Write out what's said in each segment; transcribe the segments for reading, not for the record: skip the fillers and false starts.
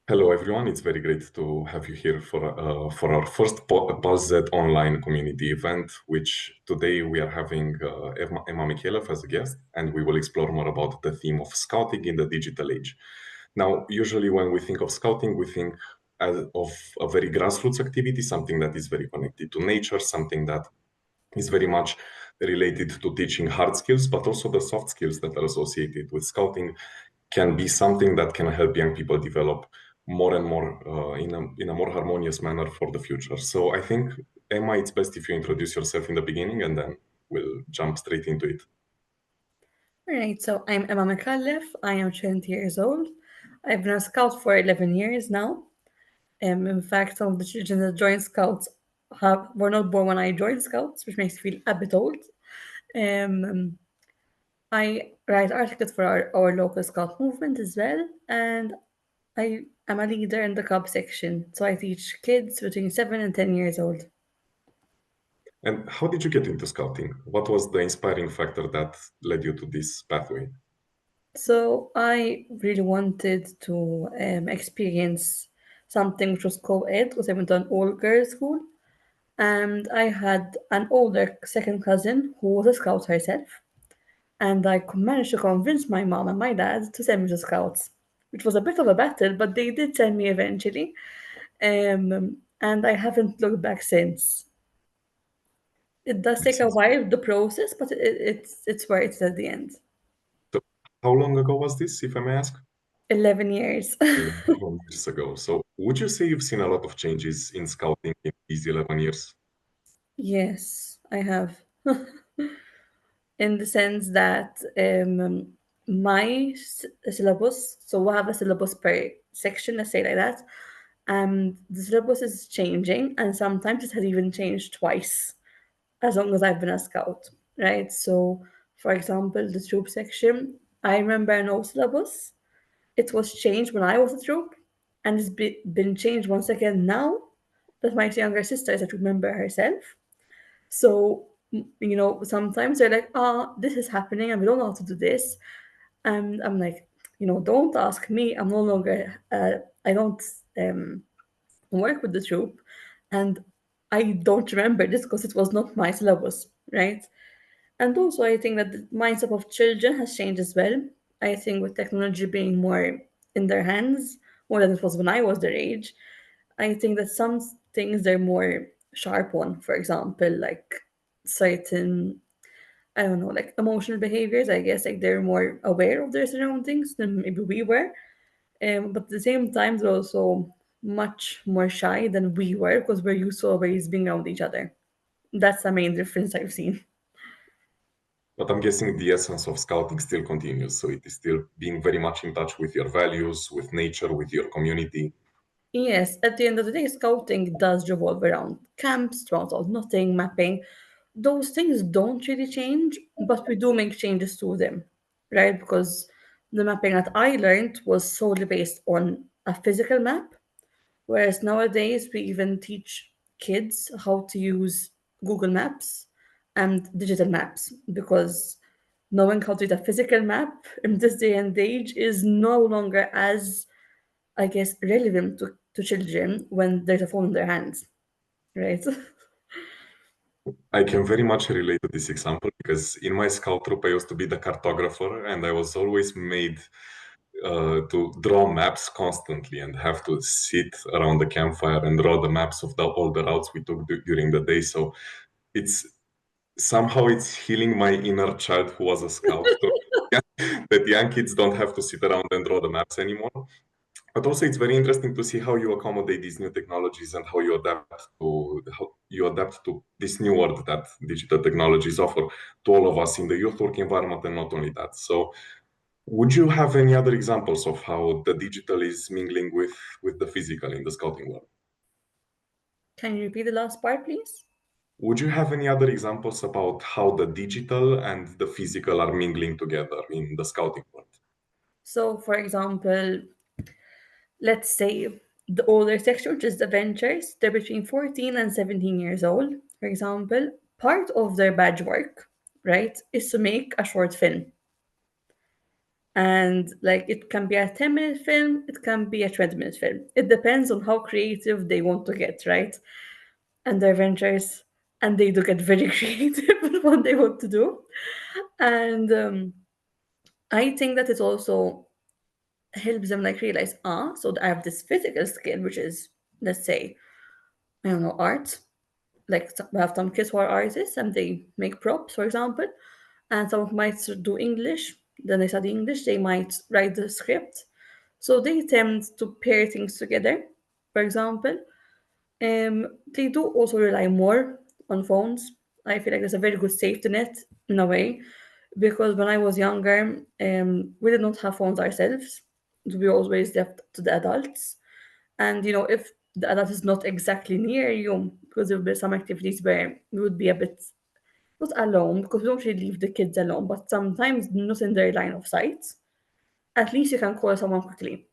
Hello, everyone. It's very great to have you here for our first PulseZ online community event, which today we are having Emma Mikhailev as a guest, and we will explore more about the theme of scouting in the digital age. Now, usually when we think of scouting, we think of a very grassroots activity, something that is very connected to nature, something that is very much related to teaching hard skills, but also the soft skills that are associated with scouting can be something that can help young people develop more and more in a more harmonious manner for the future. So I think, Emma, it's best if you introduce yourself in the beginning and then we'll jump straight into it. All right, so I'm Emma McAuliffe. I am 20 years old. I've been a scout for 11 years now. In fact, some of the children that joined scouts were not born when I joined scouts, which makes me feel a bit old. Um, I write articles for our local scout movement as well, and I am a leader in the club section. So I teach kids between 7 and 10 years old. And how did you get into scouting? What was the inspiring factor that led you to this pathway? So I really wanted to experience something which was co-ed because I went to an all-girls school, and I had an older second cousin who was a scout herself, and I managed to convince my mom and my dad to send me to scouts, which was a bit of a battle, but they did send me eventually, and I haven't looked back since. It does take a while, the process, but it's where it's at the end. So how long ago was this, if I may ask? 11 years. 11 years ago. So would you say you've seen a lot of changes in scouting in these 11 years? Yes, I have. In the sense that my syllabus, so we have a syllabus per section, let's say like that. The syllabus is changing, and sometimes it has even changed twice as long as I've been a scout, right? So, for example, the troop section, I remember no syllabus. It was changed when I was a troop, and it's been changed once again now that my younger sister is a troop member herself. So, sometimes they're like, this is happening and we don't know how to do this. And I'm like, don't ask me. I'm no longer, I don't um, work with the troop. And I don't remember this because it was not my syllabus, right? And also, I think that the mindset of children has changed as well. I think with technology being more in their hands, more than it was when I was their age, I think that some things they're more sharp on, for example, like certain, I don't know, like emotional behaviors. I guess like they're more aware of their surroundings than maybe we were. But at the same time, they're also much more shy than we were because we're used to always being around each other. That's the main difference I've seen. But I'm guessing the essence of scouting still continues. So it is still being very much in touch with your values, with nature, with your community. Yes, at the end of the day, scouting does revolve around camps, rounds of nothing, mapping. Those things don't really change, but we do make changes to them, right? Because the mapping that I learned was solely based on a physical map, whereas nowadays we even teach kids how to use Google Maps and digital maps because knowing how to read a physical map in this day and age is no longer as, I guess, relevant to children when there's a phone in their hands, right? I can very much relate to this example because in my scout troop, I used to be the cartographer and I was always made to draw maps constantly and have to sit around the campfire and draw the maps of all the routes we took during the day. So it's somehow it's healing my inner child who was a scout that young kids don't have to sit around and draw the maps anymore. But also, it's very interesting to see how you accommodate these new technologies and how you adapt to this new world that digital technologies offer to all of us in the youth work environment, and not only that. So, would you have any other examples of how the digital is mingling with the physical in the scouting world? Can you repeat the last part, please? Would you have any other examples about how the digital and the physical are mingling together in the scouting world? So, for example, let's say the older section, which is the ventures, they're between 14 and 17 years old. For example, part of their badge work, right, is to make a short film. And like it can be a 10-minute film, it can be a 20-minute film. It depends on how creative they want to get, right? And their ventures. And they do get very creative with what they want to do. And I think that it also helps them like realize, so I have this physical skill, which is, let's say, I don't know, art. Like we have some kids who are artists and they make props, for example, and some might do English. Then they study English. They might write the script. So they tend to pair things together. For example, they do also rely more on phones. I feel like there's a very good safety net in a way, because when I was younger, we did not have phones ourselves. We always left to the adults. And if the adult is not exactly near you, because there will be some activities where we would be a bit not alone, because we don't really leave the kids alone, but sometimes not in their line of sight. At least you can call someone quickly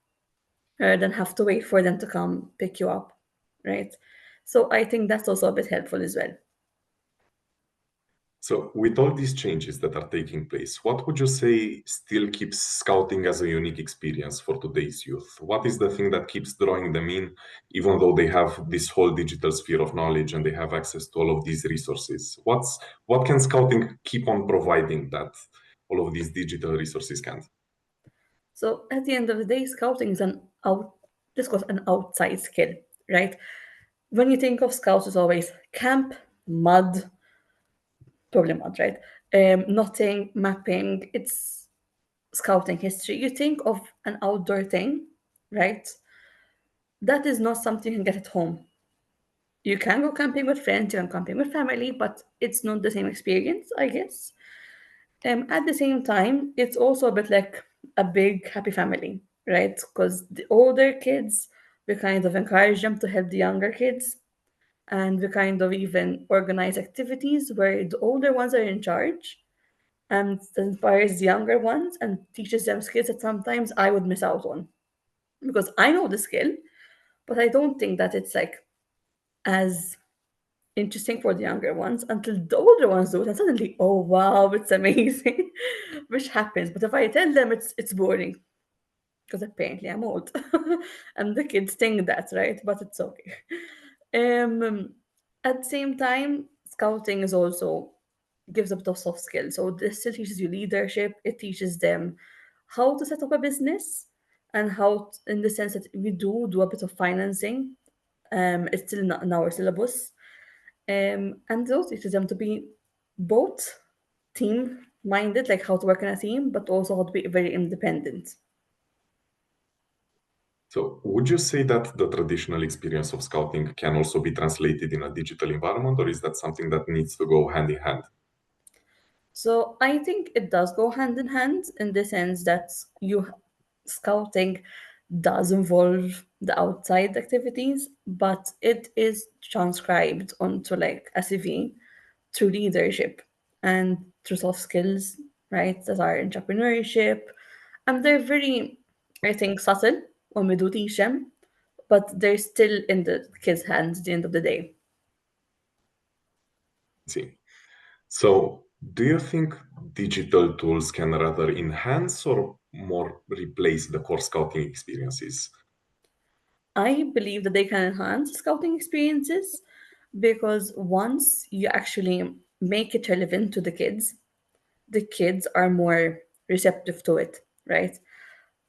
rather than have to wait for them to come pick you up, right? So I think that's also a bit helpful as well. So, with all these changes that are taking place, what would you say still keeps scouting as a unique experience for today's youth? What is the thing that keeps drawing them in, even though they have this whole digital sphere of knowledge and they have access to all of these resources? What can scouting keep on providing that all of these digital resources can't? So at the end of the day, scouting is this was an outside skill, right? When you think of scouts, it's always camp, mud, probably mud, right? Nothing, mapping, it's scouting history. You think of an outdoor thing, right? That is not something you can get at home. You can go camping with friends, you can camping with family, but it's not the same experience, I guess. At the same time, it's also a bit like a big happy family, right? Because the older kids, we kind of encourage them to help the younger kids, and we kind of even organize activities where the older ones are in charge and that inspires the younger ones and teaches them skills that sometimes I would miss out on because I know the skill, but I don't think that it's like as interesting for the younger ones until the older ones do it, and suddenly, oh wow, it's amazing, which happens. But if I tell them it's boring, because apparently I'm old, and the kids think that, right? But it's okay. Um, at the same time, scouting is also gives a bit of soft skills. So this still teaches you leadership. It teaches them how to set up a business and in the sense that we do a bit of financing. It's still not in our syllabus. And it also teaches them to be both team minded, like how to work in a team, but also how to be very independent. So, would you say that the traditional experience of scouting can also be translated in a digital environment, or is that something that needs to go hand in hand? So I think it does go hand in hand in the sense that you scouting does involve the outside activities, but it is transcribed onto like a CV through leadership and through soft skills, right? That are entrepreneurship. And they're very, I think, subtle when we do teach them, but they're still in the kids' hands at the end of the day. See. So, do you think digital tools can rather enhance or more replace the core scouting experiences? I believe that they can enhance scouting experiences because once you actually make it relevant to the kids are more receptive to it, right?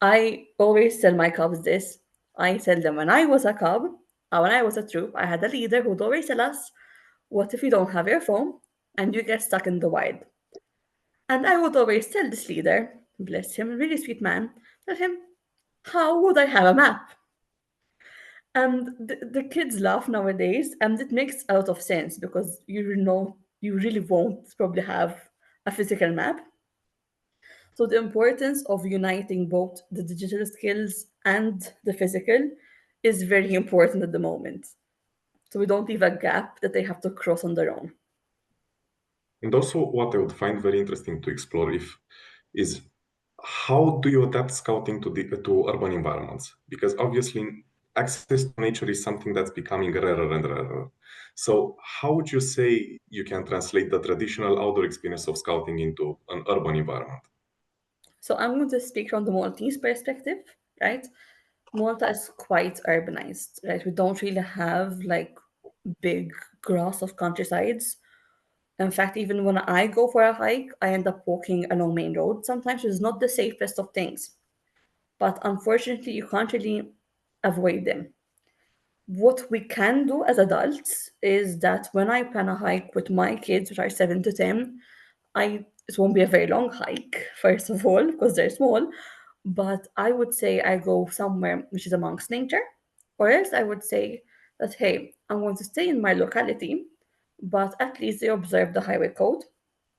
I always tell my cubs this. I tell them when I was a cub, when I was a troop, I had a leader who'd always tell us, what if you don't have your phone and you get stuck in the wild? And I would always tell this leader, bless him, really sweet man, tell him, how would I have a map? And the kids laugh nowadays, and it makes a lot of sense because you really won't probably have a physical map. So the importance of uniting both the digital skills and the physical is very important at the moment. So we don't leave a gap that they have to cross on their own. And also, what I would find very interesting to explore if is how do you adapt scouting to urban environments? Because obviously, access to nature is something that's becoming rarer and rarer. So, how would you say you can translate the traditional outdoor experience of scouting into an urban environment? So I'm going to speak from the Maltese perspective, right? Malta is quite urbanized, right? We don't really have like big grass of countrysides. In fact, even when I go for a hike, I end up walking along main roads. Sometimes it's not the safest of things, but unfortunately, you can't really avoid them. What we can do as adults is that when I plan a hike with my kids, which are 7 to 10, it won't be a very long hike, first of all, because they're small, but I would say I go somewhere which is amongst nature, or else I would say that hey, I'm going to stay in my locality, but at least they observe the highway code,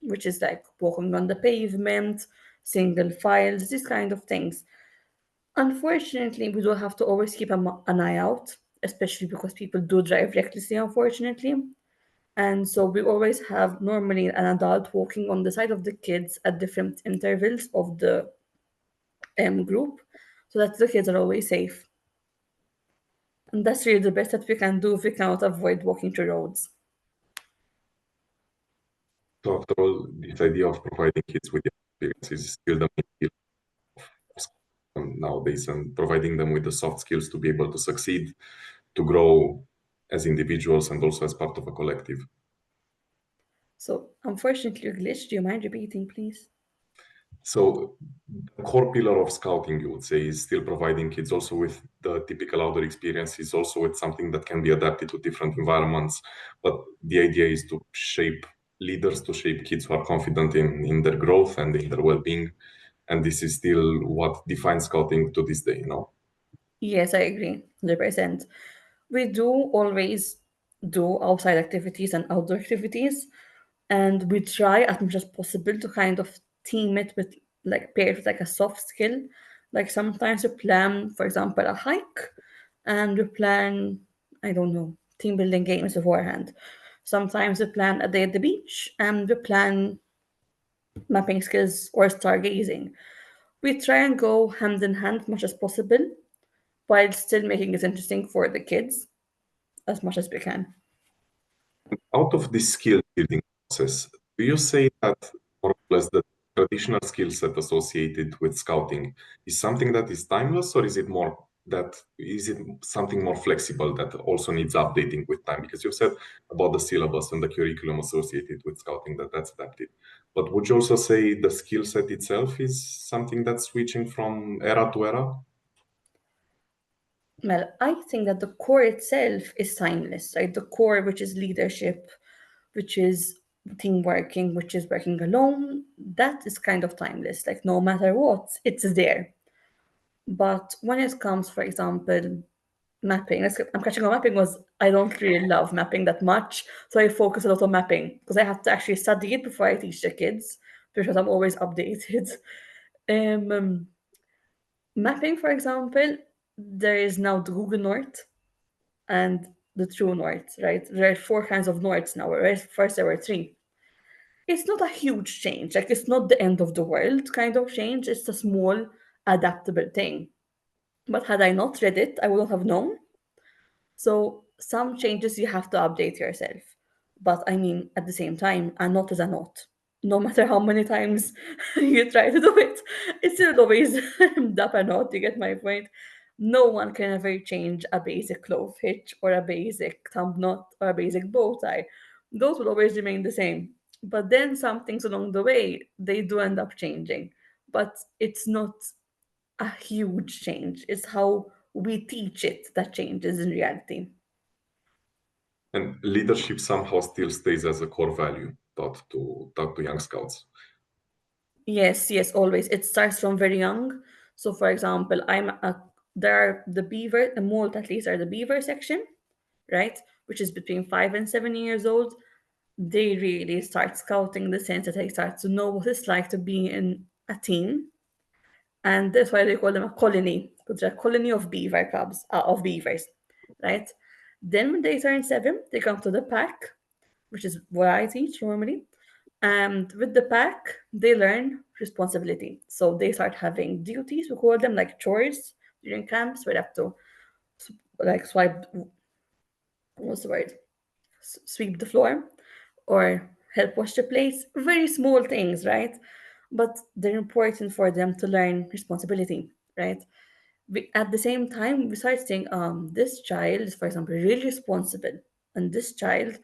which is like walking on the pavement, single files, these kind of things. Unfortunately, we do have to always keep an eye out, especially because people do drive recklessly, unfortunately. And so we always have normally an adult walking on the side of the kids at different intervals of the group so that the kids are always safe. And that's really the best that we can do if we cannot avoid walking through roads. So after all, this idea of providing kids with the experience is still the main skill nowadays, and providing them with the soft skills to be able to succeed, to grow as individuals and also as part of a collective. So unfortunately, you glitched. Do you mind repeating, please? So the core pillar of scouting, you would say, is still providing kids also with the typical outdoor experiences, also with something that can be adapted to different environments. But the idea is to shape leaders, to shape kids who are confident in their growth and in their well-being. And this is still what defines scouting to this day, you know. Yes, I agree, 100%. We do always do outside activities and outdoor activities, and we try as much as possible to kind of team it with like pair it with like a soft skill. Like sometimes we plan, for example, a hike, and we plan, I don't know, team building games beforehand. Sometimes we plan a day at the beach, and we plan mapping skills or stargazing. We try and go hand in hand as much as possible while still making it interesting for the kids as much as we can. Out of this skill building process, do you say that more or less the traditional skill set associated with scouting is something that is timeless, or is it something more flexible that also needs updating with time? Because you said about the syllabus and the curriculum associated with scouting that that's adapted. But would you also say the skill set itself is something that's switching from era to era? Well, I think that the core itself is timeless, right? The core, which is leadership, which is team working, which is working alone, that is kind of timeless. Like, no matter what, it's there. But when it comes, for example, mapping, I'm catching on mapping was I don't really love mapping that much. So I focus a lot on mapping because I have to actually study it before I teach the kids because I'm always updated. Um, Mapping, for example, there is now the Google North and the True North, right? There are four kinds of Norths now, right? First there were three. It's not a huge change. Like it's not the end of the world kind of change. It's a small adaptable thing. But had I not read it, I wouldn't have known. So some changes you have to update yourself. But I mean, at the same time, a knot is a knot. No matter how many times you try to do it, it's still always up a knot. You get my point? No one can ever change a basic clove hitch or a basic thumb knot or a basic bow tie. Those will always remain the same. But then some things along the way, they do end up changing. But it's not a huge change. It's how we teach it that changes in reality. And leadership somehow still stays as a core value taught to young scouts. Yes, yes, always. It starts from very young. So, for example, there are the beaver, the molt at least are the beaver section, right? Which is between 5 and 7 years old. They really start scouting in the sense that they start to know what it's like to be in a team, and that's why they call them a colony, because they're a colony of beaver cubs, of beavers, right? Then when they turn 7, they come to the pack, which is what I teach normally. And with the pack, they learn responsibility. So they start having duties, we call them like chores during camps, where they have to like what's the word? Sweep the floor or help wash the plates. Very small things, right? but they're important for them to learn responsibility, right? At the same time, we start saying, this child is, for example, really responsible, and this child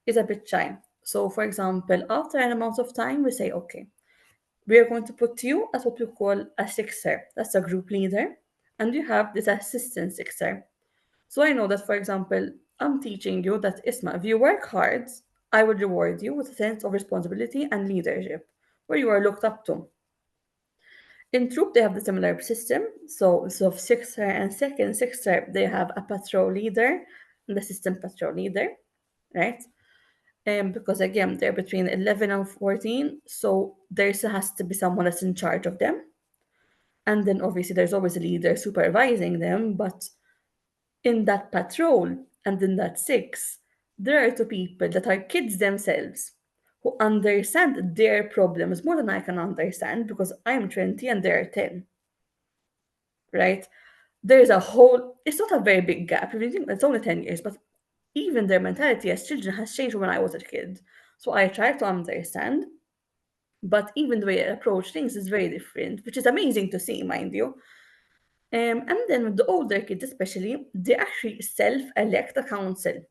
is a bit shy. So, for example, after an amount of time, we say, okay, we are going to put you as what we call a sixer. That's a group leader, and you have this assistant sixer. So I know that, for example, I'm teaching you that, Isma, if you work hard, I will reward you with a sense of responsibility and leadership, where you are looked up to. In troop, they have the similar system. So sixer and second sixer, they have a patrol leader and assistant patrol leader, right? Because again, they're between 11 and 14, so there has to be someone that's in charge of them. And then obviously there's always a leader supervising them, but in that patrol and in that six, there are two people that are kids themselves who understand their problems more than I can understand because I'm 20 and they're 10, right? There's a whole, it's not a very big gap. If you think it's only 10 years, but even their mentality as children has changed from when I was a kid. So I try to understand, but even the way I approach things is very different, which is amazing to see, mind you. And then with the older kids, especially, they actually self-elect a council.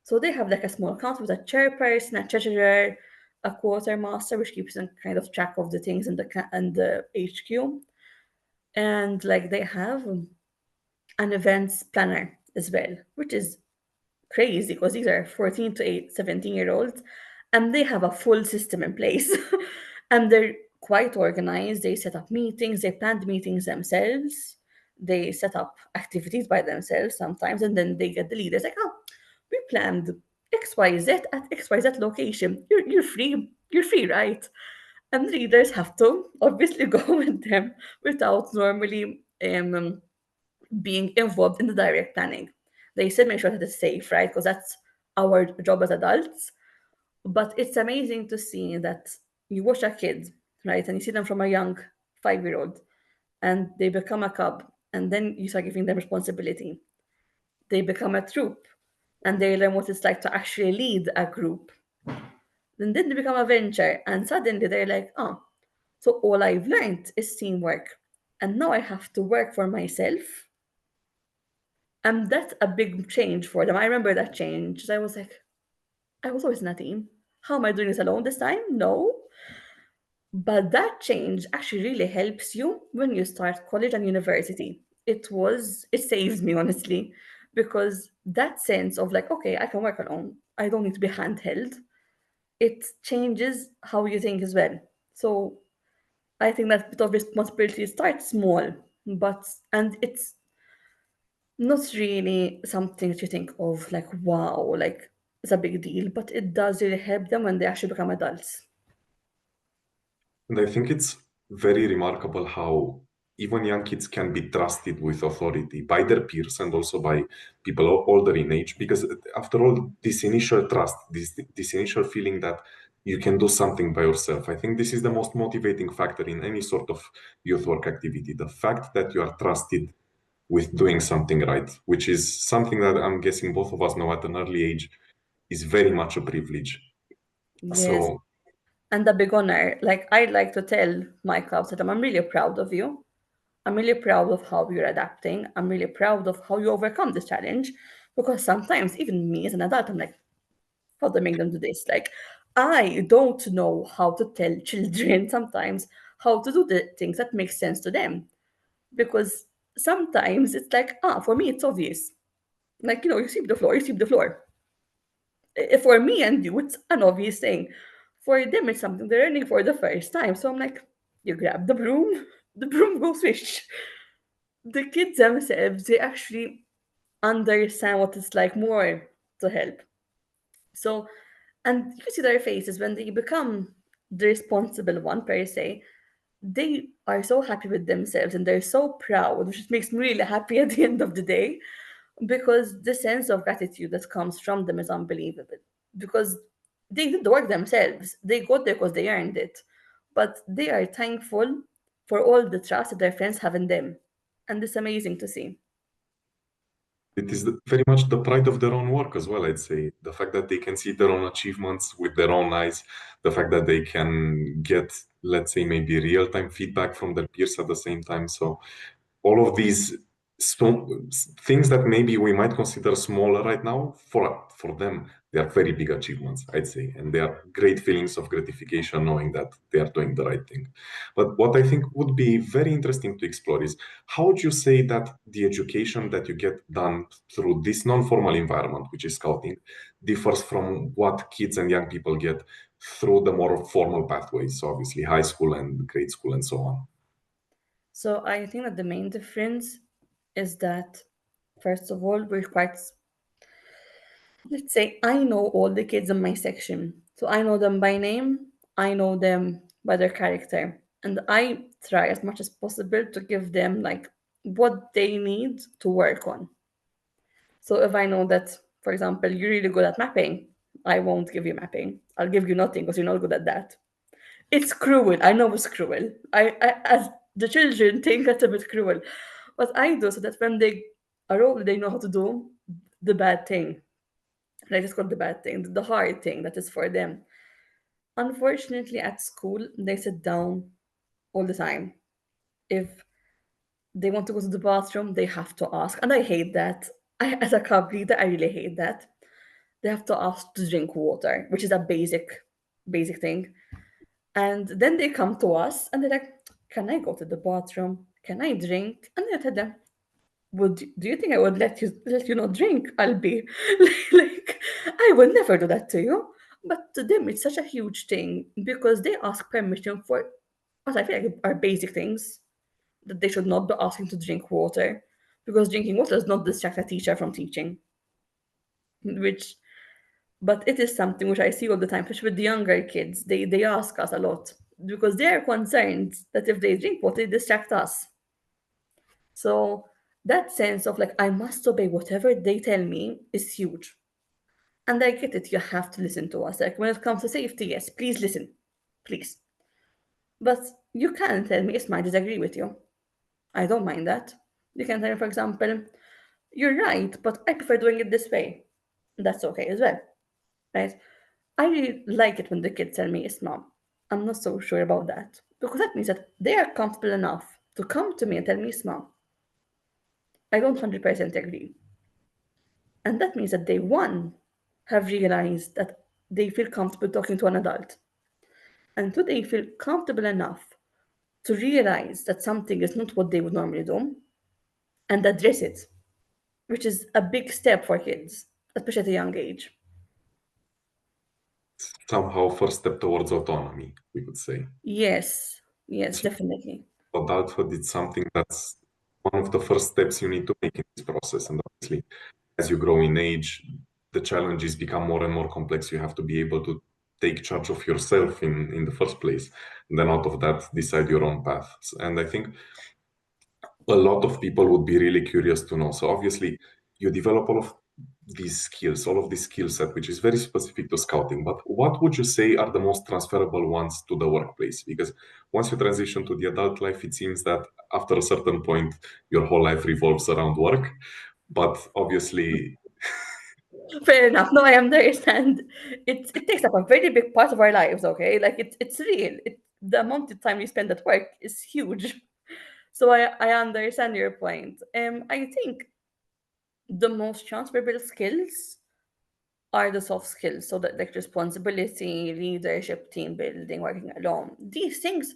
So they have like a small council with a chairperson, a treasurer, a quartermaster, which keeps in kind of track of the things in the HQ, and like they have an events planner as well, which is crazy because these are 14 to 17 year olds and they have a full system in place and they're quite organized. They set up meetings, they planned meetings themselves, they set up activities by themselves sometimes, and then they get the leaders like, oh, we planned XYZ at XYZ location. You're free, right? And the leaders have to obviously go with them without normally being involved in the direct planning. They still make sure that it's safe, right? Because that's our job as adults. But it's amazing to see that you watch a kid, right? And you see them from a young 5 year old and they become a cub. And then you start giving them responsibility. They become a troop and they learn what it's like to actually lead a group. Then they become a venture and suddenly they're like, oh, so all I've learned is teamwork. And now I have to work for myself. And that's a big change for them. I remember that change. I was like, I was always in a team. How am I doing this alone this time? No. But that change actually really helps you when you start college and university. It saves me honestly, because that sense of like, okay, I can work alone. I don't need to be handheld. It changes how you think as well. So I think that bit of responsibility starts small, but and it's not really something that you think of like, wow, like it's a big deal, but it does really help them when they actually become adults. And I think it's very remarkable how even young kids can be trusted with authority by their peers and also by people older in age. Because after all, this initial trust, this initial feeling that you can do something by yourself, I think this is the most motivating factor in any sort of youth work activity. The fact that you are trusted with doing something right, which is something that I'm guessing both of us know at an early age is very much a privilege. Yes. So And a big honor. Like I like to tell my clubs that I'm really proud of you. I'm really proud of how you're adapting. I'm really proud of how you overcome this challenge. Because sometimes, even me as an adult, I'm like, how do I make them do this? Like, I don't know how to tell children sometimes how to do the things that make sense to them. Because sometimes it's like, for me, it's obvious. Like, you sweep the floor, you sweep the floor. For me and you, it's an obvious thing. For them, it's something they're learning for the first time. So I'm like, you grab the broom, the broom goes swish. The kids themselves, they actually understand what it's like more to help. So, and you see their faces when they become the responsible one per se. They are so happy with themselves and they're so proud, which makes me really happy at the end of the day, because the sense of gratitude that comes from them is unbelievable. Because they did the work themselves, they got there because they earned it, but they are thankful for all the trust that their friends have in them, and it's amazing to see. it is very much the pride of their own work as well, I'd say. The fact that they can see their own achievements with their own eyes, the fact that they can get, let's say, maybe real-time feedback from their peers at the same time. So all of these small things that maybe we might consider smaller right now, for them they are very big achievements, I'd say, and they are great feelings of gratification knowing that they are doing the right thing. But what I think would be very interesting to explore is how would you say that the education that you get done through this non-formal environment, which is scouting, differs from what kids and young people get through the more formal pathways, so obviously high school and grade school and so on. So I think that the main difference is that, first of all, we're quite, let's say, I know all the kids in my section. So I know them by name, I know them by their character. And I try as much as possible to give them like what they need to work on. So if I know that, for example, you're really good at mapping, I won't give you mapping. I'll give you nothing because you're not good at that. It's cruel. I know it's cruel. As the children think that's a bit cruel. But I do so that when they are older, they know how to do the bad thing. Like it's called the bad thing, the hard thing that is for them. Unfortunately, at school, they sit down all the time. If they want to go to the bathroom, they have to ask. And I hate that. As a club leader, I really hate that. They have to ask to drink water, which is a basic thing. And then they come to us and they're like, "Can I go to the bathroom? Can I drink?" And I tell them, "Would do you think I would let you not drink? I'll be like, I will never do that to you." But to them, it's such a huge thing because they ask permission for what I feel like are basic things that they should not be asking to drink water because drinking water does not distract a teacher from teaching, which but it is something which I see all the time, especially with the younger kids. They ask us a lot because they are concerned that if they drink water, they distract us. So that sense of like I must obey whatever they tell me is huge. And I get it, you have to listen to us. Like when it comes to safety, yes, please listen. Please. But you can tell me, Isma, I disagree with you. I don't mind that. You can tell me, for example, you're right, but I prefer doing it this way. That's okay as well. Right? I really like it when the kids tell me it's mom. I'm not so sure about that because that means that they are comfortable enough to come to me and tell me it's mom. I don't 100% agree. And that means that they, one, have realized that they feel comfortable talking to an adult. And two, they feel comfortable enough to realize that something is not what they would normally do and address it, which is a big step for kids, especially at a young age. Somehow first step towards autonomy, we could say. Yes, yes, definitely. Adulthood is something that's one of the first steps you need to make in this process. And obviously, as you grow in age, the challenges become more and more complex. You have to be able to take charge of yourself in the first place. And then out of that, decide your own paths. And I think a lot of people would be really curious to know. So obviously, you develop all of these skill set, which is very specific to scouting. But what would you say are the most transferable ones to the workplace? Because once you transition to the adult life, it seems that after a certain point, your whole life revolves around work. But obviously, Fair enough. No, I understand. It takes up a very big part of our lives. Okay, like it's real. The amount of time we spend at work is huge. So I understand your point. I think the most transferable skills are the soft skills. So that like responsibility, leadership, team building, working alone. These things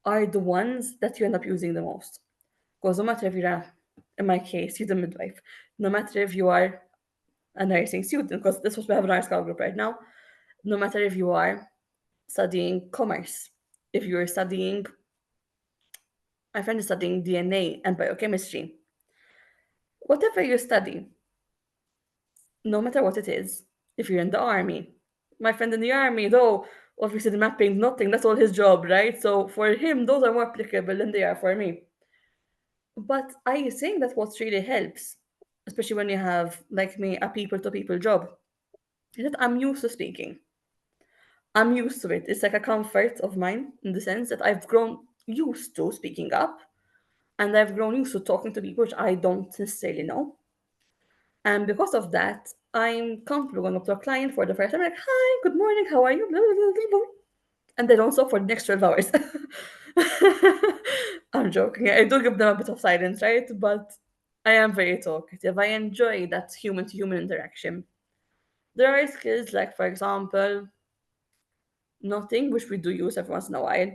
are the ones that you end up using the most. Because no matter if you're in my case, you're the midwife. No matter if you are a nursing student, because this is what we have in our school group right now. No matter if you are studying commerce, if you're studying, my friend is studying DNA and biochemistry, whatever you study, no matter what it is, if you're in the army, my friend in the army, though, obviously the mapping, nothing, that's all his job, right? So for him, those are more applicable than they are for me. But I think that what really helps, especially when you have, like me, a people to people job, is that I'm used to speaking. I'm used to it. It's like a comfort of mine in the sense that I've grown used to speaking up and I've grown used to talking to people which I don't necessarily know. And because of that, I'm comfortable going up to a client for the first time, like, hi, good morning, how are you? Blah, blah, blah, blah, blah. And they don't stop for the next 12 hours. I'm joking. I do give them a bit of silence, right? But I am very talkative. I enjoy that human to human interaction. There are skills like, for example, nothing, which we do use every once in a while.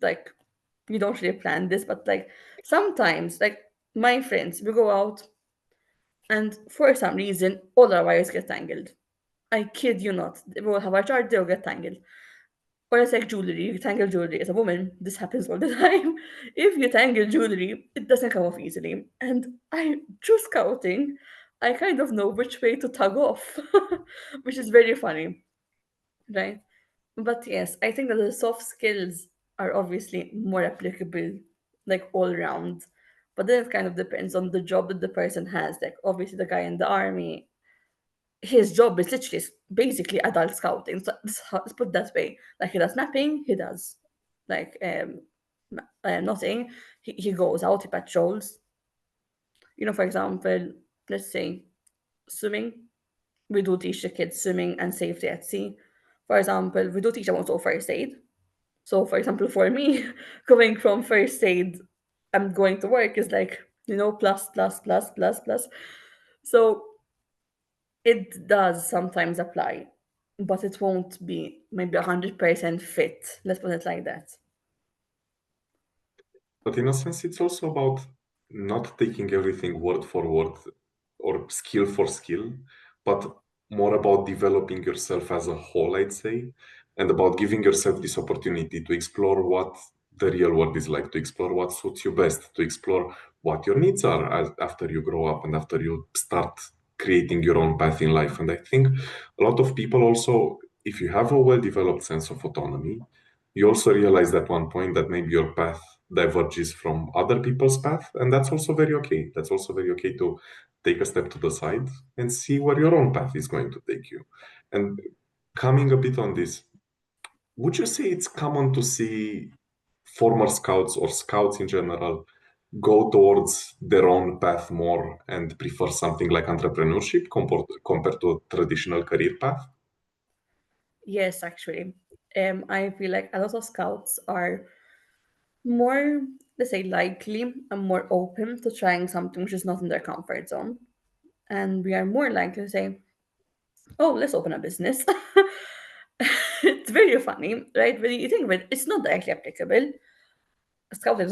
Like, we don't really plan this, but like sometimes, like my friends, we go out and for some reason, all our wires get tangled. I kid you not. We will have our chart, they'll get tangled. Or it's like jewelry, you tangle jewelry. As a woman, this happens all the time. If you tangle jewelry, it doesn't come off easily. And I, through scouting, I kind of know which way to tug off, which is very funny, right? But yes, I think that the soft skills are obviously more applicable, like all round. But then it kind of depends on the job that the person has. Like obviously the guy in the army, his job is literally basically adult scouting. So let's put it that way. Like he does napping, he does like nothing. He goes out, he patrols. For example, let's say swimming. We do teach the kids swimming and safety at sea. For example, we do teach them also first aid. So, for example, for me, going from first aid, I'm going to work is like, plus, plus, plus, plus, plus. So it does sometimes apply, but it won't be maybe 100% fit. Let's put it like that. But in a sense, it's also about not taking everything word for word or skill for skill, but more about developing yourself as a whole, I'd say, and about giving yourself this opportunity to explore what the real world is like, to explore what suits you best, to explore what your needs are after you grow up and after you start creating your own path in life. And I think a lot of people also, if you have a well developed sense of autonomy, you also realize at one point that maybe your path diverges from other people's path, and that's also very okay. That's also very okay to take a step to the side and see where your own path is going to take you. And coming a bit on this, would you say it's common to see former scouts or scouts in general go towards their own path more and prefer something like entrepreneurship compared to a traditional career path? Yes, actually. I feel like a lot of scouts are more, let's say, likely and more open to trying something which is not in their comfort zone. And we are more likely to say, oh, let's open a business. It's very funny, right? When you think of it, it's not directly applicable. Scouting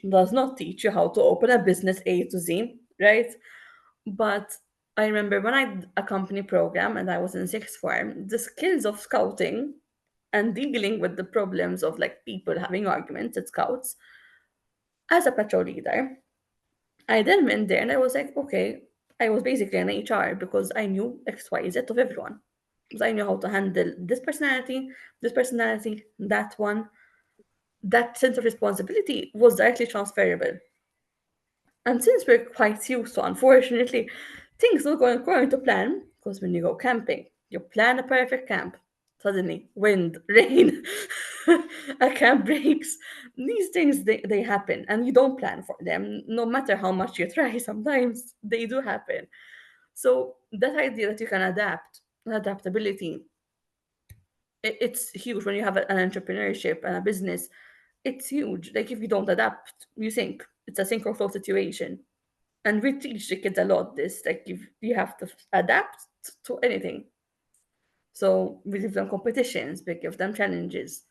does not teach you how to open a business A to Z, right? But I remember when I did a company program and I was in sixth form, the skills of scouting and dealing with the problems of like people having arguments at scouts as a patrol leader, I then went there and I was like, okay, I was basically an HR because I knew X, Y, Z of everyone. So I knew how to handle this personality, that one. That sense of responsibility was directly transferable. And since we're quite used to, unfortunately, things not going according to plan, because when you go camping, you plan a perfect camp. Suddenly, wind, rain, a camp breaks. These things, they happen, and you don't plan for them, no matter how much you try. Sometimes they do happen. So that idea that you can adapt, adaptability, it's huge when you have an entrepreneurship and a business. It's huge. Like if you don't adapt, you sink. It's a sink or flow situation. And we teach the kids a lot this. Like you have to adapt to anything. So we give them competitions, we give them challenges.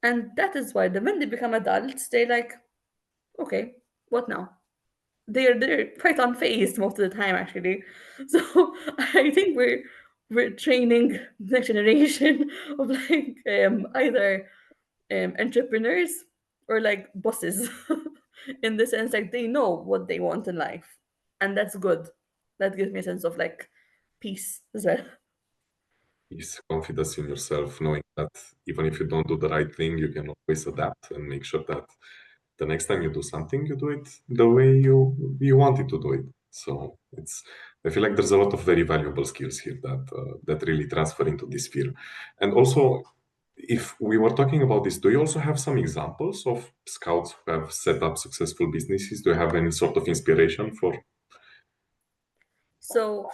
And that is why the when they become adults, they're like, okay, what now? They're quite unfazed most of the time actually. So I think we're training the next generation of like either entrepreneurs or like bosses in the sense like they know what they want in life, and that's good. That gives me a sense of like peace as well. Is confidence in yourself, knowing that even if you don't do the right thing, you can always adapt and make sure that the next time you do something, you do it the way you wanted to do it. So it's I feel like there's a lot of very valuable skills here that really transfer into this sphere. And also, if we were talking about this, do you also have some examples of scouts who have set up successful businesses? Do you have any sort of inspiration for So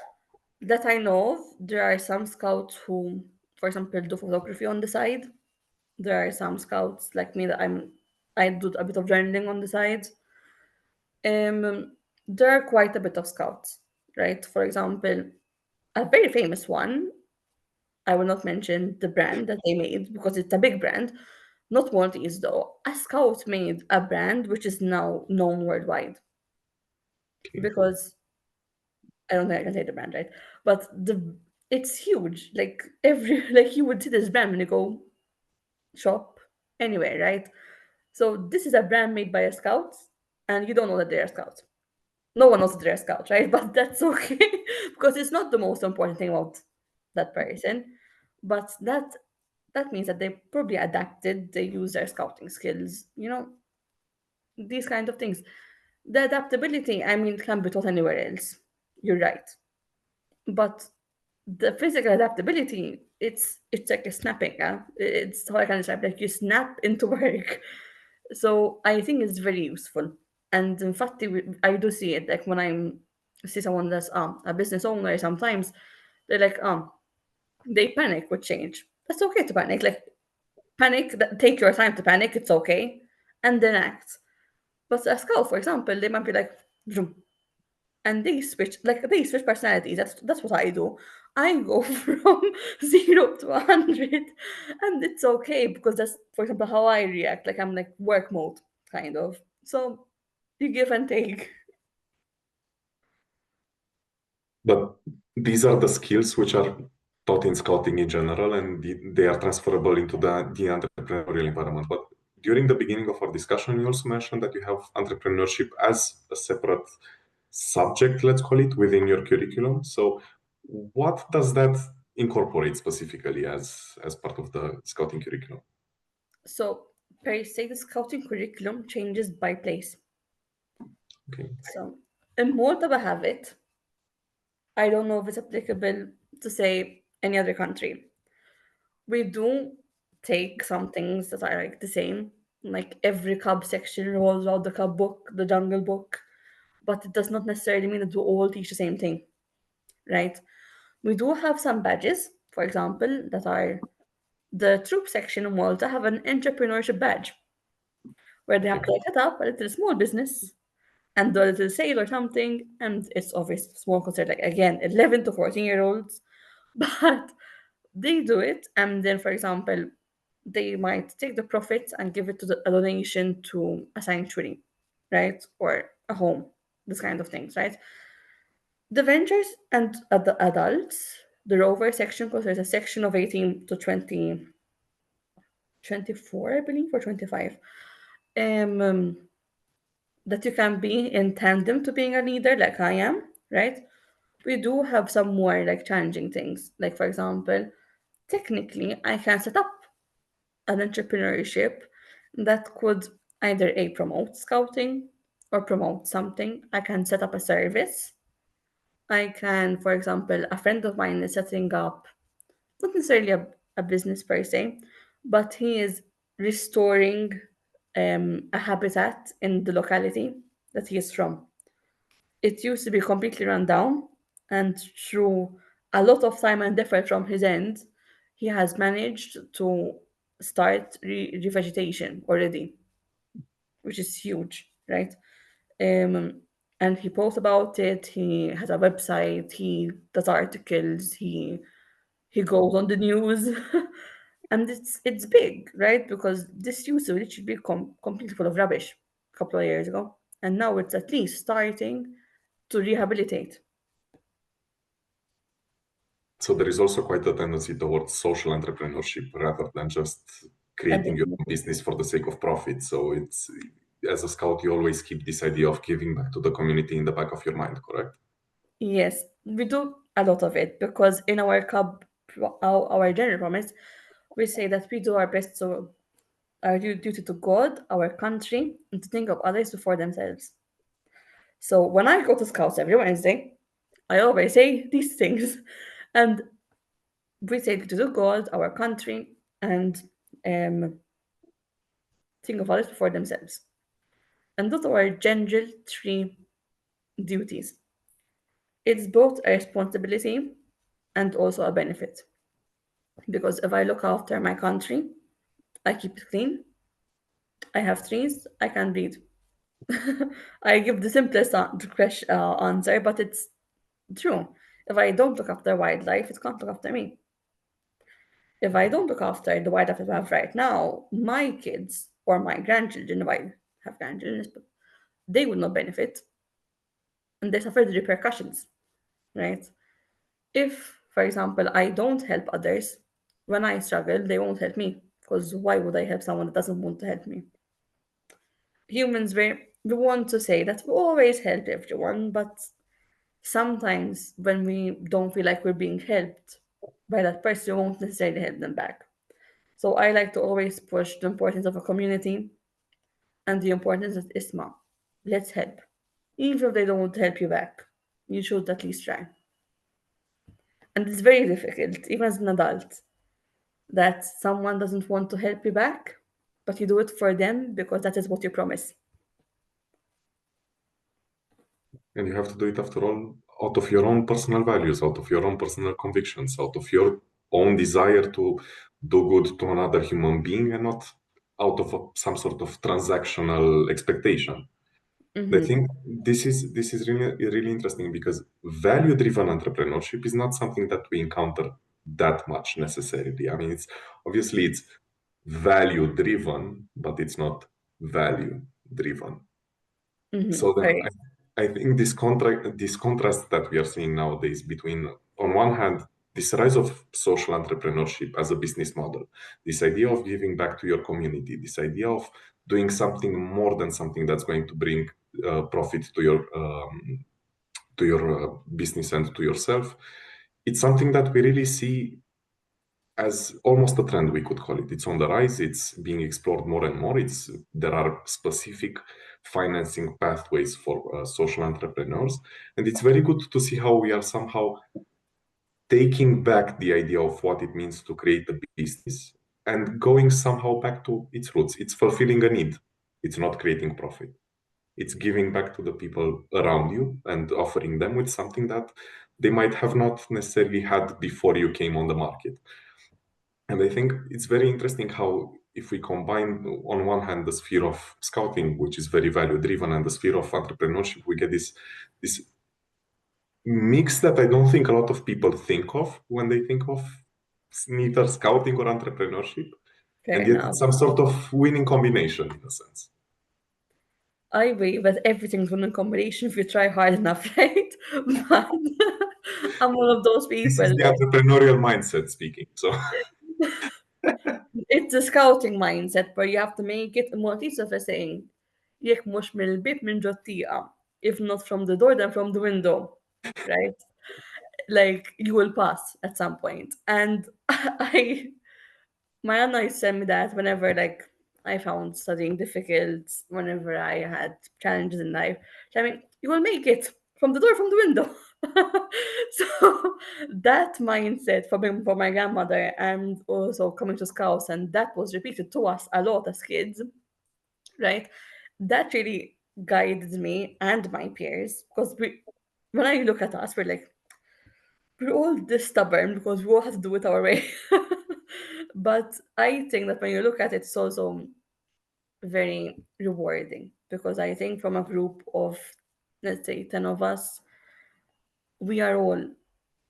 that I know of, there are some scouts who, for example, do photography on the side. There are some scouts like me that I do a bit of journaling on the side. There are quite a bit of scouts, right? For example, a very famous one. I will not mention the brand that they made because it's a big brand. Not Maltese though. A scout made a brand which is now known worldwide Okay. because I don't think I can say the brand right, but the it's huge. Like every like you would see this brand when you go shop anywhere, right? So this is a brand made by a scout, and you don't know that they're scouts. No one knows that they're scouts, right? But that's okay because it's not the most important thing about that person. But that means that they probably adapted. They use their scouting skills. These kind of things. The adaptability, I mean, can be taught anywhere else. You're right, but the physical adaptability, it's like a snapping. It's how I can describe. Like you snap into work. So I think it's very useful. And in fact, I do see it. Like when see someone that's a business owner, sometimes they're like they panic with change. That's okay to panic. Like panic. Take your time to panic. It's okay, and then act. But a scout, for example, they might be like, "Vroom," and they switch personalities. That's what I do. I go from 0 to 100, and it's okay because that's, for example, how I react. Like I'm like work mode kind of. So you give and take. But these are the skills which are taught in scouting in general, and they are transferable into the entrepreneurial environment. But during the beginning of our discussion, you also mentioned that you have entrepreneurship as a separate subject, let's call it, within your curriculum. So, what does that incorporate specifically as part of the scouting curriculum? So per se, the scouting curriculum changes by place. Okay. So in Malta, we have it. I don't know if it's applicable to say any other country. We do take some things that are like the same. Like every cub section rolls out the cub book, the jungle book, but it does not necessarily mean that we all teach the same thing, right? We do have some badges, for example, that are the troop section in Malta have an entrepreneurship badge where they have to like, set up a little small business and do a little sale or something, and it's obviously small considered like again 11 to 14-year-olds, but they do it, and then for example they might take the profits and give it to a donation to a sanctuary, right, or a home, this kind of things, right. The ventures and the adults, the rover section, because there's a section of 18 to 24, I believe, or 25, that you can be in tandem to being a leader like I am, right. We do have some more like challenging things, like for example, technically I can set up an entrepreneurship that could either a promote scouting or promote something. I can set up a service. I can, for example, a friend of mine is setting up not necessarily a business per se, but he is restoring a habitat in the locality that he is from. It used to be completely run down, and through a lot of time and effort from his end, he has managed to start revegetation already, which is huge, right? Um, and he posts about it. He has a website. He does articles. He goes on the news, and it's big, right? Because this used to literally be completely full of rubbish a couple of years ago, and now it's at least starting to rehabilitate. So there is also quite a tendency towards social entrepreneurship rather than just And creating your own business for the sake of profit. So it's as a scout, you always keep this idea of giving back to the community in the back of your mind, correct? yes, we do a lot of it because in our our general promise, we say that we do our best to our duty to God, our country, and to think of others before themselves. So when I go to Scouts every Wednesday, I always say these things, and we say to do God, our country, and um, think of others before themselves. And those are our general three duties. It's both a responsibility and also a benefit. Because if I look after my country, I keep it clean, I have trees, I can breathe. I give the simplest answer, but it's true. If I don't look after wildlife, it can't look after me. If I don't look after the wildlife that I have right now, my kids or my grandchildren, if I have grandchildren, but they will not benefit and they suffer the repercussions, right? If, for example, I don't help others, when I struggle, they won't help me. Because why would I help someone that doesn't want to help me? Humans, we want to say that we always help everyone, but sometimes when we don't feel like we're being helped by that person, we won't necessarily help them back. So I like to always push the importance of a community and the importance of ISMA. Let's help. Even if they don't want to help you back, you should at least try. And it's very difficult, even as an adult, that someone doesn't want to help you back, but you do it for them because that is what you promise. And you have to do it after all out of your own personal values, out of your own personal convictions, out of your own desire to do good to another human being and not out of some sort of transactional expectation. I Hmm. think this is really interesting because value-driven entrepreneurship is not something that we encounter that much necessarily. I mean, it's value-driven, but it's not value-driven. Hmm. So then Right. I think this contrast that we are seeing nowadays between, on one hand, this rise of social entrepreneurship as a business model, this idea of giving back to your community, this idea of doing something more than something that's going to bring profit to your business and to yourself. It's something that we really see as almost a trend, we could call it. It's on the rise. It's being explored more and more. There are specific financing pathways for social entrepreneurs, and it's very good to see how we are somehow taking back the idea of what it means to create a business and going somehow back to its roots. It's fulfilling a need. It's not creating profit. It's giving back to the people around you and offering them with something that they might have not necessarily had before you came on the market. And I think it's very interesting how, if we combine, on one hand, the sphere of scouting, which is very value driven, and the sphere of entrepreneurship, we get this mix that I don't think a lot of people think of when they think of neither scouting or entrepreneurship. Fair And yet it's enough. some sort of winning combination in a sense. I believe that everything's within combination if you try hard enough, right? But I'm one of those This people. is the entrepreneurial mindset speaking. So It's a scouting mindset where you have to make it what Yusuf is saying. جيك مش من البيت من جوة. If not from the door, then from the window, right? Like you will pass at some point. And my Anna used to tell me that whenever like I found studying difficult, whenever I had challenges in life, I mean, you will make it from the door, from the window. So that mindset for my grandmother and also coming to scouts, and that was repeated to us a lot as kids, right? That really guided me and my peers because when I look at us, we're all this stubborn because we all have to do it our way. But I think that when you look at it, it's also very rewarding because I think from a group of, let's say, 10 of us, we are all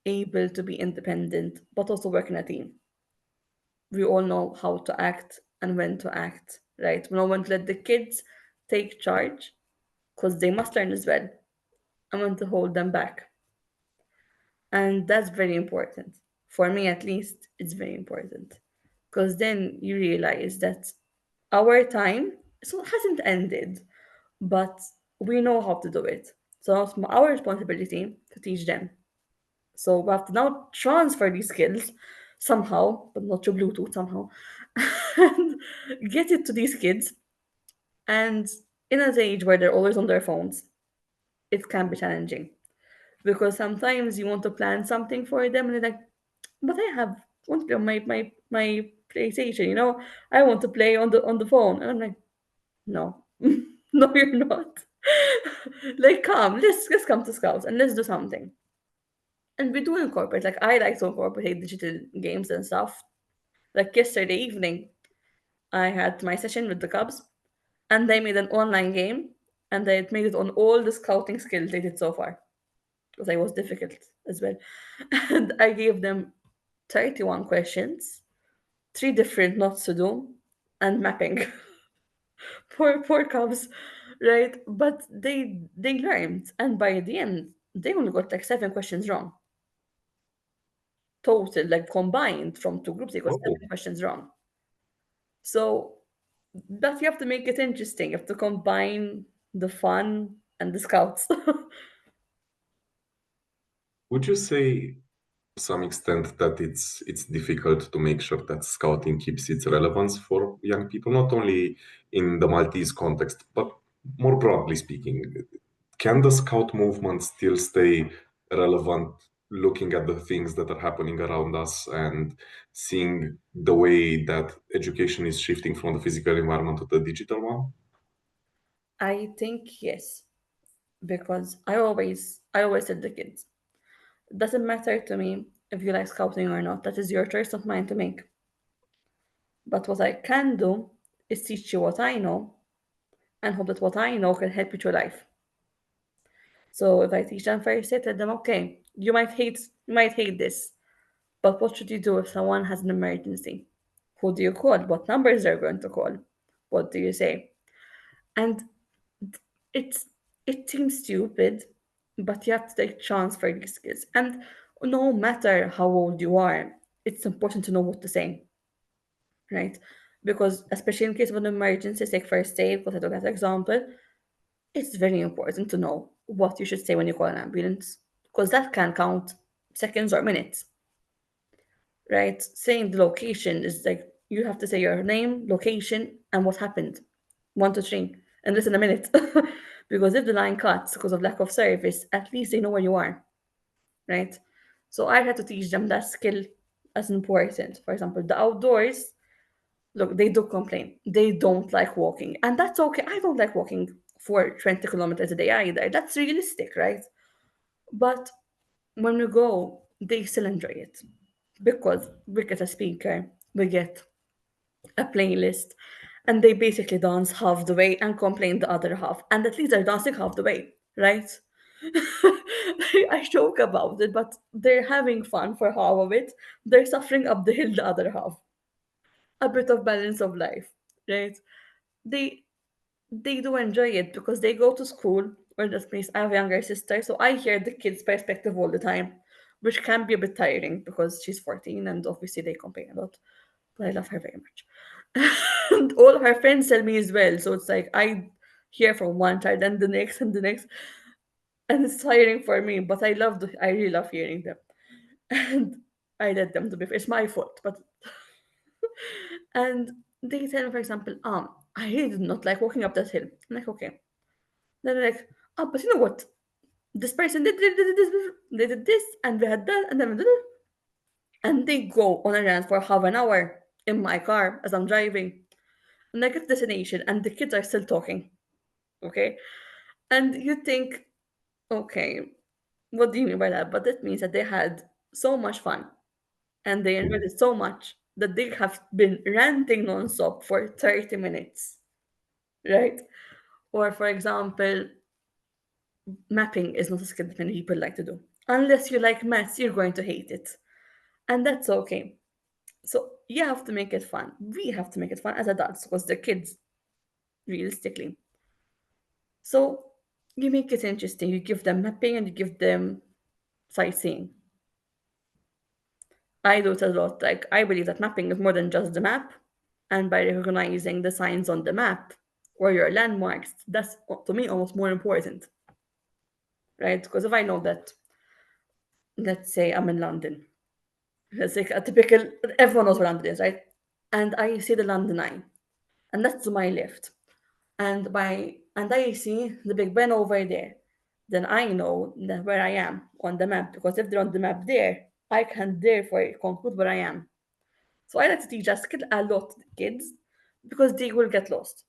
able to be independent but also work in a team. We all know how to act and when to act, right? We know when to let the kids take charge because they must learn as well and when to hold them back. And that's very important. For me, at least, it's very important. Because then you realize that our time hasn't ended, but we know how to do it. So it's our responsibility to teach them. So we have to now transfer these skills somehow, but not through Bluetooth somehow, and get it to these kids. And in an age where they're always on their phones, it can be challenging because sometimes you want to plan something for them and they're like, but I want to play on my PlayStation, I want to play on the phone. And I'm like, no, no, you're not. Like, come, let's come to Scouts and let's do something. And we do incorporate, like, I like to incorporate digital games and stuff. Like yesterday evening, I had my session with the Cubs, and they made an online game, and they had made it on all the scouting skills they did so far, because I was difficult as well. And I gave them 31 questions, three different knots to do, and mapping. Poor Cubs, right? But they learned, and by the end, they only got like 7 questions wrong total, like combined from two groups, they got Oh, 7 questions wrong. So, but you have to make it interesting. You have to combine the fun and the scouts. would you say to some extent that it's difficult to make sure that scouting keeps its relevance for young people, not only in the Maltese context, but more broadly speaking? Can the scout movement still stay relevant looking at the things that are happening around us and seeing the way that education is shifting from the physical environment to the digital one? I think yes, because I always tell the kids, it doesn't matter to me if you like scouting or not. That is your choice, not mine to make. But what I can do is teach you what I know and hope that what I know can help you through life. So if I teach them first, I tell them, okay, you might hate this, but what should you do if someone has an emergency? Who do you call? What numbers are you going to call? What do you say? And it's it seems stupid, but you have to take chance for these skills. And no matter how old you are, it's important to know what to say, right? Because especially in case of an emergency, like first aid, because I took that example, it's very important to know what you should say when you call an ambulance, because that can count seconds or minutes, right? Saying the location is like you have to say your name, location, and what happened. 1, 2, 3, and listen a minute. Because if the line cuts because of lack of service, at least they know where you are, right? So I had to teach them that skill as important. For example, the outdoors, look, they do complain. They don't like walking. And that's okay. I don't like walking for 20 kilometers a day either. That's realistic, right? But when we go, they still enjoy it because we get a speaker, we get a playlist, and they basically dance half the way and complain the other half. And at least they're dancing half the way, right? I joke about it, but they're having fun for half of it. They're suffering up the hill the other half. A bit of balance of life, right? They they do enjoy it because they go to school or this place. I have a younger sister, so I hear the kids' perspective all the time, which can be a bit tiring because she's 14 and obviously they complain a lot. But I love her very much. And all her friends tell me as well. So it's like I hear from one child and the next and the next. And it's tiring for me, but I really love hearing them. And I let them to be it's my fault. But and they tell me, for example, I really did not like walking up that hill. I'm like, okay. Then they're like, oh, but you know what? This person did this, they did this, and we had that, and then we did it. And they go on a rant for half an hour in my car as I'm driving. And I get to destination, and the kids are still talking. Okay, and you think, okay, what do you mean by that? But that means that they had so much fun, and they enjoyed it so much that they have been ranting nonstop for 30 minutes, right? Or, for example, mapping is not a skill that many people like to do. Unless you like maths, you're going to hate it. And that's okay. So you have to make it fun. We have to make it fun as adults because they're kids, realistically. So you make it interesting. You give them mapping and you give them sightseeing. I do it a lot. Like I believe that mapping is more than just the map. And by recognizing the signs on the map or your landmarks, that's to me almost more important, right? Because if I know that, let's say I'm in London. It's like a typical, everyone knows where London is, right? And I see the London Eye, and that's to my left. And I see the Big Ben over there. Then I know that where I am on the map, because if they're on the map there, I can therefore conclude where I am. So I like to teach that skill a lot to the kids because they will get lost.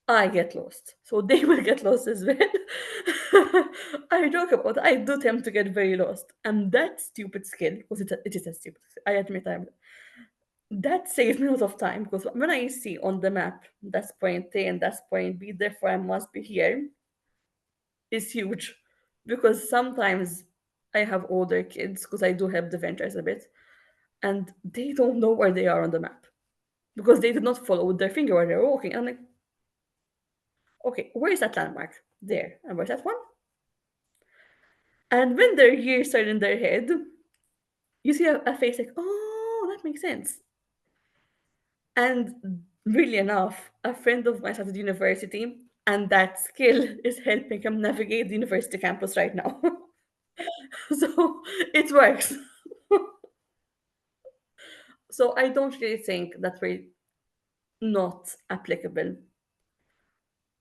I get lost. So they will get lost as well. I joke about it. I do tend to get very lost. And that stupid skill, because it is a stupid skill, I admit that saves me a lot of time because when I see on the map that's point A and that's point B, therefore I must be here, is huge. Because sometimes I have older kids, because I do help the ventures a bit, and they don't know where they are on the map because they did not follow with their finger where they're walking. And I'm like, okay, where is that landmark? There. And where's that one? And when their years are in their head, you see a face like, oh, that makes sense. And really enough, a friend of mine started university, and that skill is helping him navigate the university campus right now. So it works. So I don't really think that we're not applicable.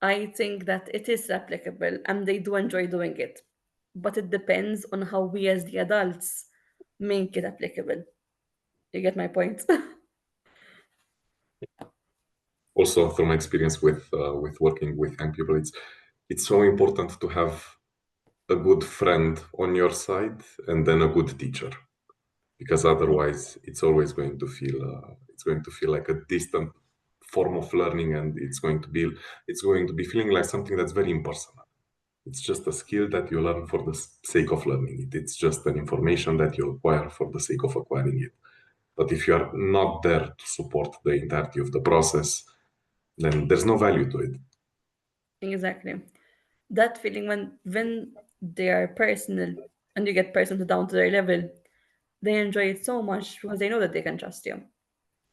I think that it is applicable and they do enjoy doing it. But it depends on how we as the adults make it applicable. You get my point? Also, through my experience with working with young people, it's so important to have a good friend on your side and then a good teacher, because otherwise it's going to feel like a distant form of learning, and it's going to be feeling like something that's very impersonal. It's just a skill that you learn for the sake of learning it. It's just an information that you acquire for the sake of acquiring it. But if you are not there to support the entirety of the process, then there's no value to it. Exactly. That feeling when they are personal and you get personal down to their level, they enjoy it so much because they know that they can trust you.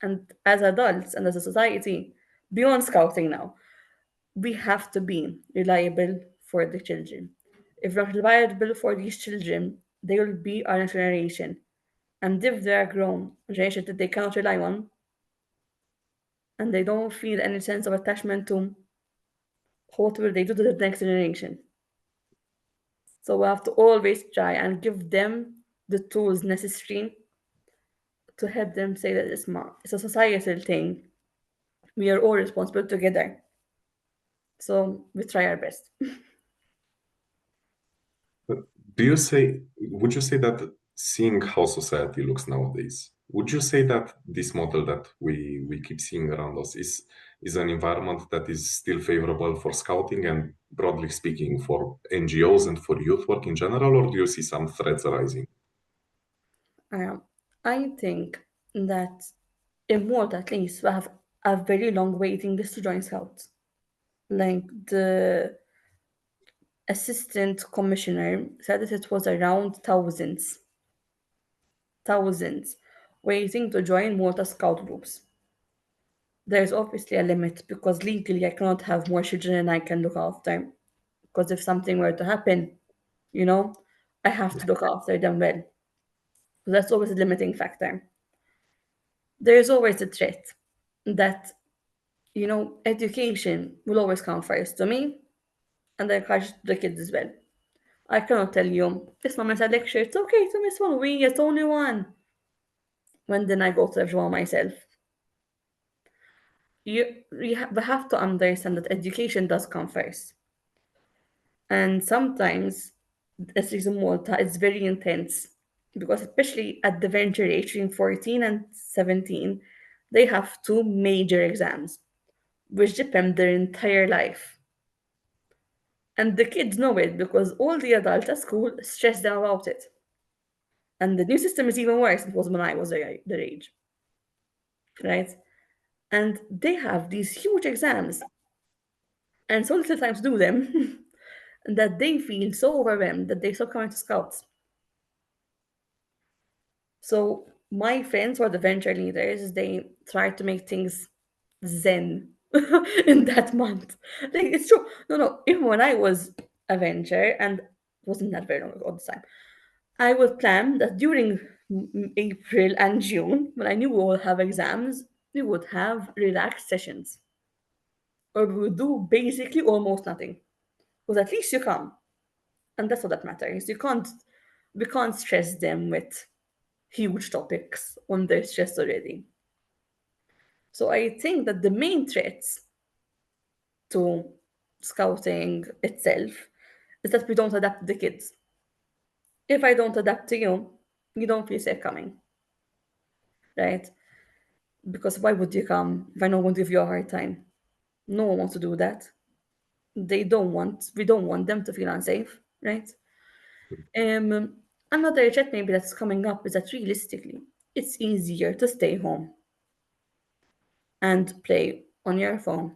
And as adults and as a society, beyond scouting now, we have to be reliable for the children. If we're not reliable for these children, they will be our next generation. And if they are grown, a generation that they cannot rely on, and they don't feel any sense of attachment to, what will they do to the next generation? So we have to always try and give them the tools necessary to help them say that it's a societal thing. We are all responsible together. So we try our best. But would you say that, seeing how society looks nowadays, would you say that this model that we keep seeing around us is an environment that is still favorable for scouting and, broadly speaking, for NGOs and for youth work in general, or do you see some threats arising? Um, I think that in Malta, at least, we have a very long waiting list to join Scouts. Like the assistant commissioner said that it was around thousands waiting to join Malta Scout groups. There's obviously a limit because legally I cannot have more children than I can look after. Because if something were to happen, you know, I have to look after them well. So that's always a limiting factor. There's always a threat that, education will always come first to me, and I encourage the kids as well. I cannot tell you, this mom is a lecture, it's okay to miss one week, it's only one. When then I go to everyone myself. We have to understand that education does come first. And sometimes, as in Malta, it's very intense because, especially at the venture age, between 14 and 17, they have two major exams, which depend their entire life. And the kids know it because all the adults at school stress them about it. And the new system is even worse than it was when I was their age, right? And they have these huge exams and so little time to do them that they feel so overwhelmed that they stop coming to scouts. So my friends who are the venture leaders, they try to make things zen in that month. Like it's true. No, no. Even when I was a venture and wasn't that very long ago all the time, I would plan that during April and June, when I knew we all have exams, we would have relaxed sessions. Or we would do basically almost nothing. Because at least you come. And that's what that matters. We can't stress them with huge topics when they're stressed already. So I think that the main threats to scouting itself is that we don't adapt to the kids. If I don't adapt to you, you don't feel safe coming, right? Because why would you come if I know I won't give you a hard time? No one wants to do that. We don't want them to feel unsafe, right? Um, Another chat maybe that's coming up is that realistically, it's easier to stay home and play on your phone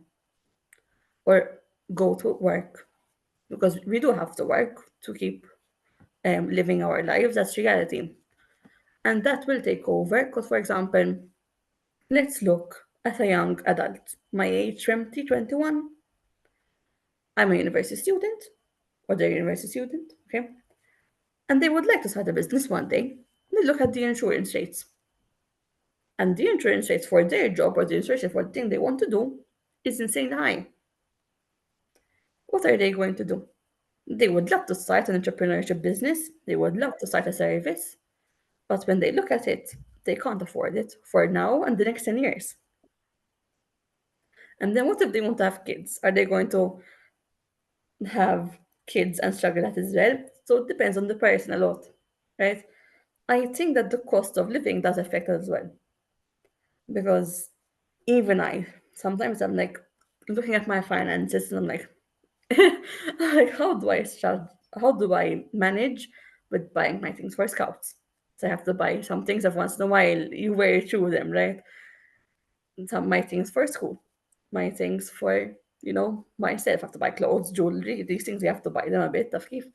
or go to work because we do have to work to keep living our lives. That's reality. And that will take over because, for example, let's look at a young adult, my age 20, 21. I'm a university student, or they're a university student, okay? And they would like to start a business one day. They look at the insurance rates. And the insurance rates for their job or the insurance rate for the thing they want to do is insanely high. What are they going to do? They would love to start an entrepreneurship business, they would love to start a service, but when they look at it, they can't afford it for now and the next 10 years. And then what if they want to have kids? Are they going to have kids and struggle at it as well? So it depends on the person a lot, right? I think that the cost of living does affect us as well. Because even I, sometimes I'm like looking at my finances and I'm like, like how do I manage with buying my things for scouts? So I have to buy some things that once in a while you wear through them, right? Some my things for school, my things for myself. I have to buy clothes, jewelry, these things. You have to buy them a bit of gift.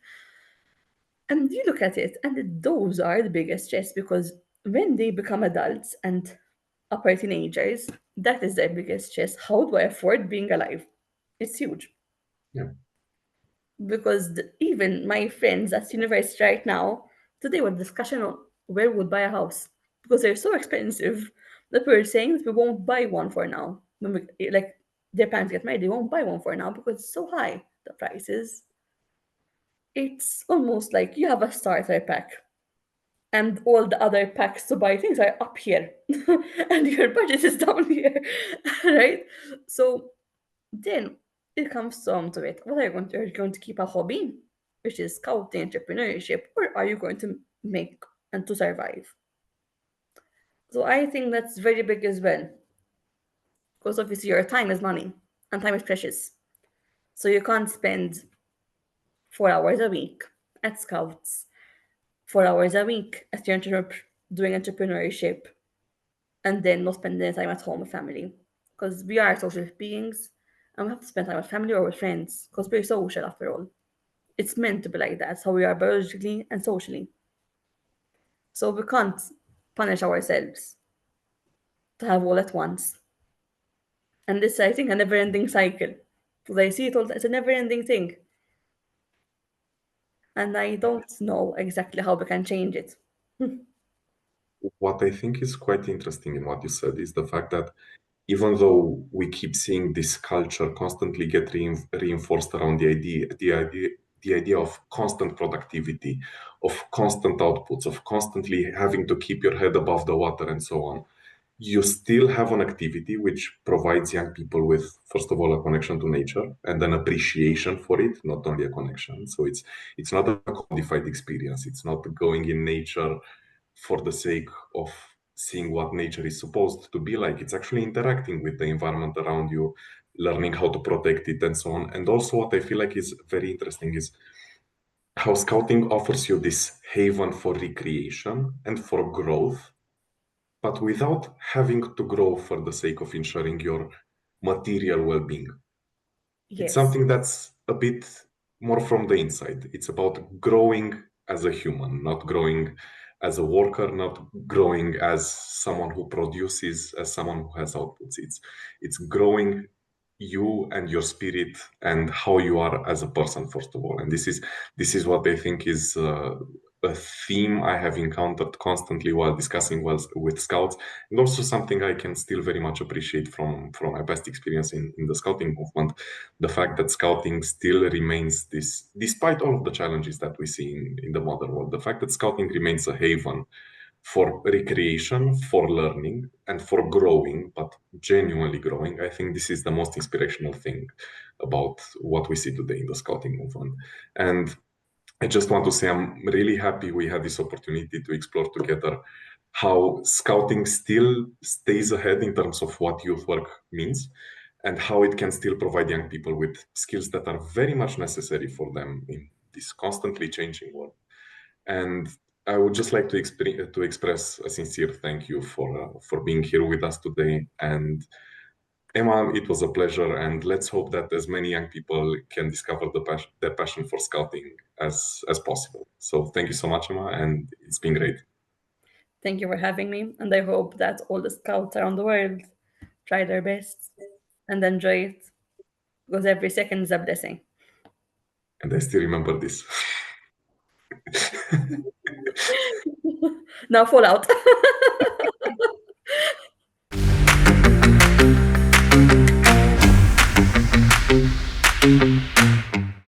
And you look at it, and those are the biggest stress because when they become adults and upper teenagers, that is their biggest stress. How do I afford being alive? It's huge Yeah. because even my friends at university right now, today was discussion on where we would buy a house because they're so expensive that we're saying that we won't buy one for now. When like their parents get married, they won't buy one for now because it's so high, the prices. It's almost like you have a starter pack and all the other packs to buy things are up here and your budget is down here, right? So then it comes down to it. What are you going to keep a hobby, which is scouting, entrepreneurship, or are you going to make and to survive? So I think that's very big as well, because obviously your time is money and time is precious. So you can't spend 4 hours a week at scouts, 4 hours a week at your doing entrepreneurship, and then not spending any time at home with family. Because we are social beings and we have to spend time with family or with friends because we're social after all. It's meant to be like that. That's how we are biologically and socially. So we can't punish ourselves to have all at once. And this, I think, a never ending cycle. Because I see it all, it's a never ending thing. And I don't know exactly how we can change it. What I think is quite interesting in what you said is the fact that even though we keep seeing this culture constantly get reinforced around the idea of constant productivity, of constant outputs, of constantly having to keep your head above the water and so on, you still have an activity which provides young people with, first of all, a connection to nature and an appreciation for it, not only a connection. So it's not a commodified experience. It's not going in nature for the sake of seeing what nature is supposed to be like. It's actually interacting with the environment around you, learning how to protect it, and so on. And also, what I feel like is very interesting is how scouting offers you this haven for recreation and for growth, but without having to grow for the sake of ensuring your material well being. It's Yes. something that's a bit more from the inside. It's about growing as a human, not growing as a worker, not growing as someone who produces, as someone who has outputs. It's growing you and your spirit and how you are as a person, first of all. And this is what I think is a theme I have encountered constantly while discussing with scouts, and also something I can still very much appreciate from my past experience in the scouting movement, the fact that scouting still remains despite all of the challenges that we see in the modern world, the fact that scouting remains a haven for recreation, for learning, and for growing, but genuinely growing. I think this is the most inspirational thing about what we see today in the scouting movement. And I just want to say I'm really happy we had this opportunity to explore together how scouting still stays ahead in terms of what youth work means and how it can still provide young people with skills that are very much necessary for them in this constantly changing world. And I would just like to express a sincere thank you for being here with us today. And Emma, it was a pleasure, and let's hope that as many young people can discover their passion for scouting as possible. So thank you so much, Emma, and it's been great. Thank you for having me, and I hope that all the scouts around the world try their best and enjoy it because every second is a blessing. And I still remember this. Now, Fallout.